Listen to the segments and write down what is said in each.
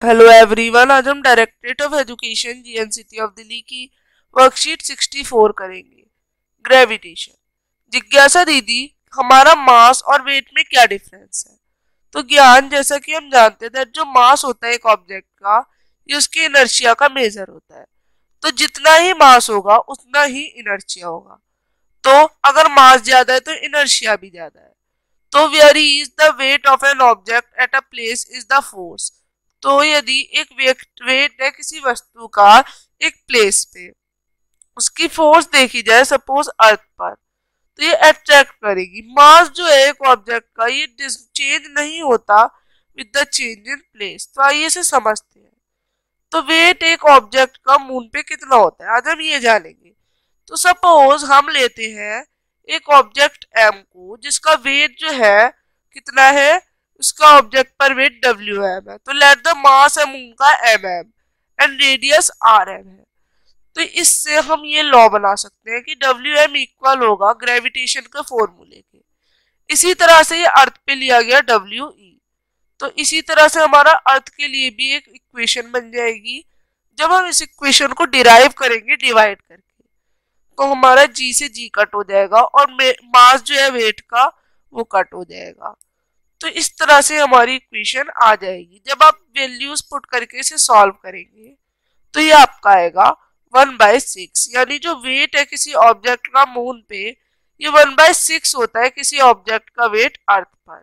Hello everyone, आज हम directorate of education GNCT of Delhi की वर्कशीट 64 करेंगे। ग्रेविटेशन। जिज्ञासा दीदी, हमारा मास और वेट में क्या डिफरेंस है? तो ज्ञान, जैसा कि हम जानते हैं जो मास होता है एक ऑब्जेक्ट का, ये उसकी इनर्शिया का मेजर होता है। तो जितना ही मास होगा उतना ही इनर्शिया होगा। तो अगर मास ज्यादा है तो इनर्शिया भी ज्यादा है। तो very is the weight of an object at a place is the force. तो यदि एक वेट है किसी वस्तु का एक प्लेस पे, उसकी फोर्स देखी जाए सपोज अर्थ पर, तो ये अट्रैक्ट करेगी। मास जो है एक ऑब्जेक्ट का, ये चेंज नहीं होता with the change in place. तो आइए इसे समझते हैं। तो वेट एक ऑब्जेक्ट का मून पे कितना होता है, आज हम ये जानेंगे। तो सपोज हम लेते हैं एक ऑब्जेक्ट एम को, जिसका वेट जो है कितना है, उसका ऑब्जेक्ट पर वेट डब्ल्यू एम है। तो लेट द मास है मून का M M and radius R M है। तो इससे हम ये लॉ बना सकते हैं कि डब्ल्यू एम इक्वल होगा ग्रेविटेशन के फॉर्मूले के। इसी तरह से ये अर्थ पे लिया गया डब्ल्यू ई। तो इसी तरह से हमारा अर्थ के लिए भी एक इक्वेशन बन जाएगी। जब हम इस इक्वेशन को डिराइव करेंगे डिवाइड करके, तो हमारा जी से जी कट हो जाएगा और मास जो है वेट का वो कट हो जाएगा। तो इस तरह से हमारी इक्वेशन आ जाएगी। जब आप वैल्यूज पुट करके इसे सॉल्व करेंगे तो ये आपका आएगा 1/6, यानी जो वेट है किसी ऑब्जेक्ट का मून पे, ये 1/6 होता है किसी ऑब्जेक्ट का वेट अर्थ पर।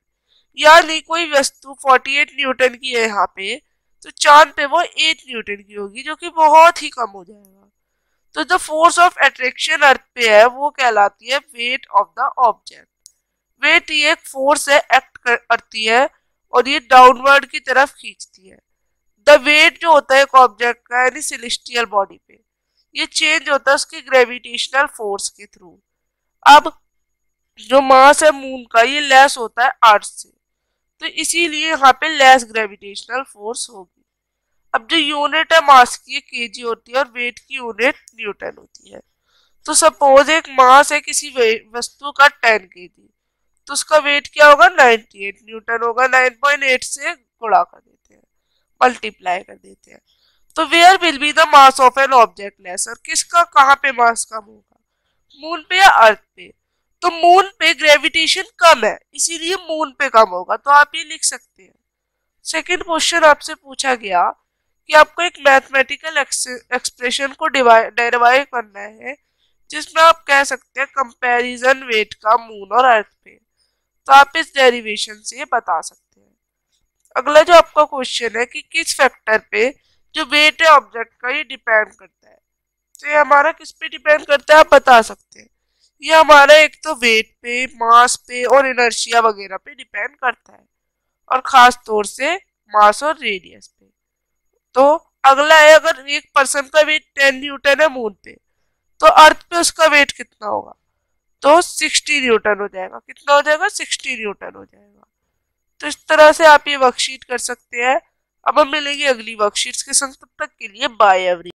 यानी कोई वस्तु 48 न्यूटन की है यहाँ पे, तो चांद पे वो 8 न्यूटन की होगी, जो कि बहुत ही कम हो जाएगा। तो जो फोर्स ऑफ अट्रैक्शन अर्थ पे है वो कहलाती है weight of the object. Weight ये एक फोर्स है, एक्ट करती है और ये डाउनवर्ड की तरफ खींचती है। द वेट जो होता है एक ऑब्जेक्ट का यानी सेलेस्टियल बॉडी पे, ये चेंज होता है उसकी ग्रेविटेशनल फोर्स के थ्रू। अब जो मास है मून का, ये लेस होता है अर्थ से, तो इसीलिए यहाँ पे लेस ग्रेविटेशनल फोर्स होगी। अब जो यूनिट है मास की केजी होती है और वेट की यूनिट न्यूटन होती है। तो सपोज एक मास है किसी वस्तु का 10 केजी, तो उसका वेट क्या होगा, 98 न्यूटन होगा। 9.8 से गुणा कर देते हैं, मल्टीप्लाई कर देते हैं। तो where will be the mass of an object lesser, किसका कहाँ पे मास कम होगा, मून पे या अर्थ पे? तो मून पे ग्रेविटेशन कम है, इसीलिए मून पे कम होगा। तो आप ये लिख सकते हैं। सेकंड क्वेश्चन आपसे पूछा गया कि आपको एक मैथमेटिकल एक्सप्रेशन को डेरिवाइव करना है, जिसमें आप कह सकते हैं कंपैरिजन वेट का मून और अर्थ पे। तो आप इस डेरिवेशन से बता सकते हैं। अगला जो आपका क्वेश्चन है कि किस फैक्टर पे जो वेट है ऑब्जेक्ट का ये डिपेंड करता है। तो ये हमारा किस पे डिपेंड करता है आप बता सकते हैं। ये हमारा एक तो वेट पे, मास पे और इनर्शिया वगैरह पे डिपेंड करता है, और खास तौर से मास और रेडियस पे। तो अगला है, अगर एक पर्सन का वेट 10 न्यूटन है मून पे, तो अर्थ पे उसका वेट कितना होगा? तो 60 न्यूटन हो जाएगा। कितना हो जाएगा? 60 न्यूटन हो जाएगा। तो इस तरह से आप ये वर्कशीट कर सकते हैं। अब हम मिलेंगे अगली वर्कशीट्स के संग, तब तक के लिए बाय एवरी।